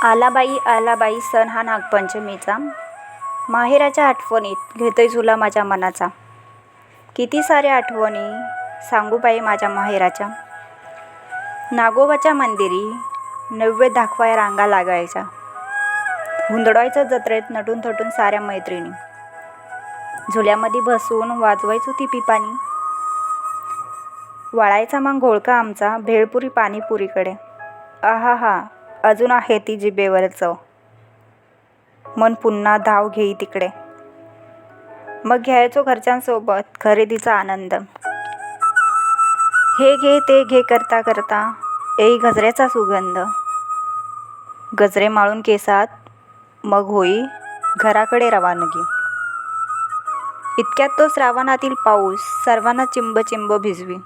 आला बाई सण हा नागपंचमीचा, माहेराच्या आठवणीत घेतोय झुला माझ्या मनाचा. किती साऱ्या आठवणी सांगू बाई माझ्या माहेराच्या. नागोबाच्या मंदिरी नैवेद्य दाखवाय रांगा लागायच्या. हुंदडायचं जत्रेत नटून थटून साऱ्या मैत्रिणी. झुल्यामध्ये बसून वाजवायचो ती पिपाणी. वाळायचा मग घोळका आमचा भेळपुरी पाणीपुरीकडे. आहा अजून आहे ती जिभेवर चव. मन पुन्हा धाव घेई तिकडे. मग घ्यायचो घरच्यांसोबत खरेदीचा आनंद. हे घे ते घे करता करता येई गजऱ्याचा सुगंध. गजरे माळून केसात मग होई घराकडे रवानगी. इतक्यात तो श्रावणातील पाऊस सर्वांना चिंब चिंब भिजवी.